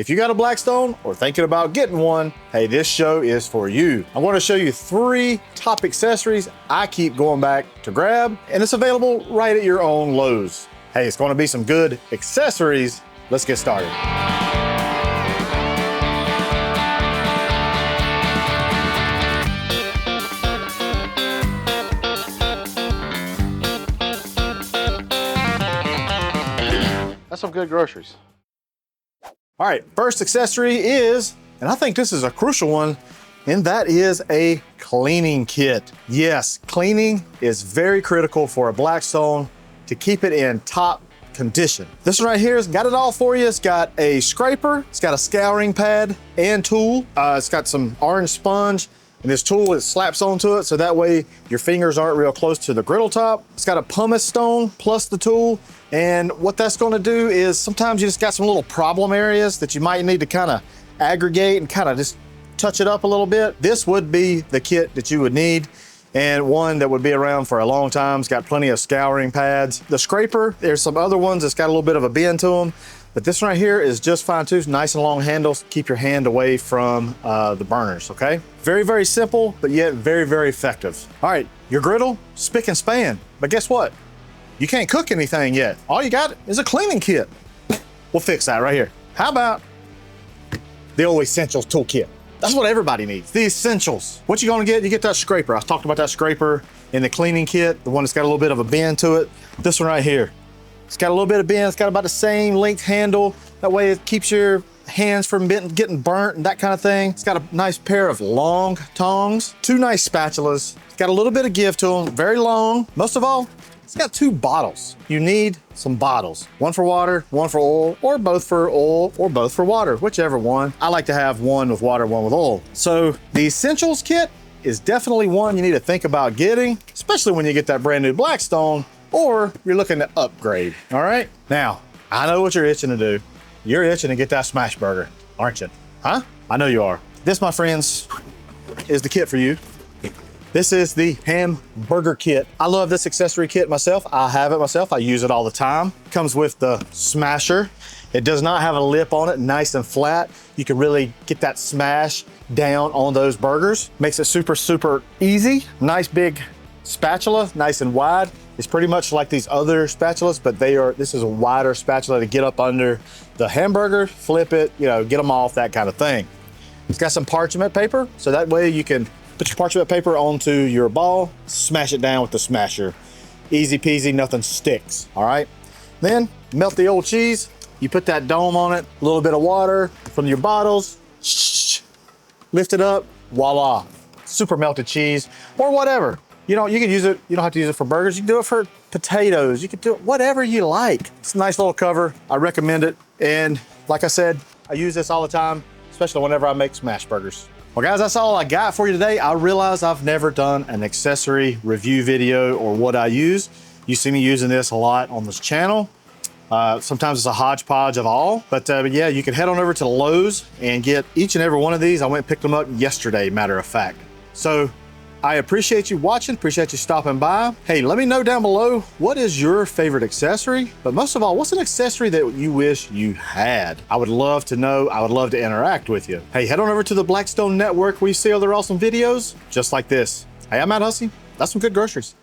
If you got a Blackstone or thinking about getting one, hey, this show is for you. I want to show you 3 top accessories I keep going back to grab, and it's available right at your own Lowe's. Hey, it's going to be some good accessories. Let's get started. That's some good groceries. All right, first accessory is, and I think this is a crucial one, and that is a cleaning kit. Yes, cleaning is very critical for a Blackstone to keep it in top condition. This one right here has got it all for you. It's got a scraper, it's got a scouring pad and tool. It's got some orange sponge, and this tool, it slaps onto it, so that way your fingers aren't real close to the griddle top. It's got a pumice stone plus the tool, and what that's gonna do is sometimes you just got some little problem areas that you might need to kind of aggregate and kind of just touch it up a little bit. This would be the kit that you would need, and one that would be around for a long time. It's got plenty of scouring pads. The scraper, there's some other ones that's got a little bit of a bend to them, but this one right here is just fine too. Nice and long handles. Keep your hand away from the burners, okay? Very, very simple, but yet very, very effective. All right, your griddle, spick and span. But guess what? You can't cook anything yet. All you got is a cleaning kit. We'll fix that right here. How about the old essentials toolkit? That's what everybody needs, the essentials. What you gonna get? You get that scraper. I talked about that scraper in the cleaning kit, the one that's got a little bit of a bend to it. This one right here. It's got a little bit of bend, it's got about the same length handle. That way it keeps your hands from getting burnt and that kind of thing. It's got a nice pair of long tongs, 2 nice spatulas. It's got a little bit of give to them, very long. Most of all, it's got 2 bottles. You need some bottles. One for water, one for oil, or both for oil, or both for water, whichever one. I like to have one with water, one with oil. So the essentials kit is definitely one you need to think about getting, especially when you get that brand new Blackstone, or you're looking to upgrade, all right? Now, I know what you're itching to do. You're itching to get that smashburger, aren't you? Huh? I know you are. This, my friends, is the kit for you. This is the hamburger kit. I love this accessory kit myself. I have it myself. I use it all the time. Comes with the smasher. It does not have a lip on it, nice and flat. You can really get that smash down on those burgers. Makes it super, super easy. Nice big spatula, nice and wide. It's pretty much like these other spatulas, but this is a wider spatula to get up under the hamburger, flip it, you know, get them off, that kind of thing. It's got some parchment paper, so that way you can put your parchment paper onto your ball, smash it down with the smasher. Easy peasy, nothing sticks, all right? Then melt the old cheese. You put that dome on it, a little bit of water from your bottles, lift it up, voila. Super melted cheese, or whatever. You know, you can use it, you don't have to use it for burgers. You can do it for potatoes. You can do it whatever you like. It's a nice little cover. I recommend it. And like I said, I use this all the time, especially whenever I make smash burgers. Well guys, that's all I got for you today. I realize I've never done an accessory review video or what I use. You see me using this a lot on this channel. Sometimes it's a hodgepodge of all, but yeah, you can head on over to Lowe's and get each and every one of these. I went and picked them up yesterday, matter of fact. So I appreciate you watching, appreciate you stopping by. Hey, let me know down below, what is your favorite accessory? But most of all, what's an accessory that you wish you had? I would love to know, I would love to interact with you. Hey, head on over to the Blackstone Network where you see other awesome videos just like this. Hey, I'm Hussey. That's some good groceries.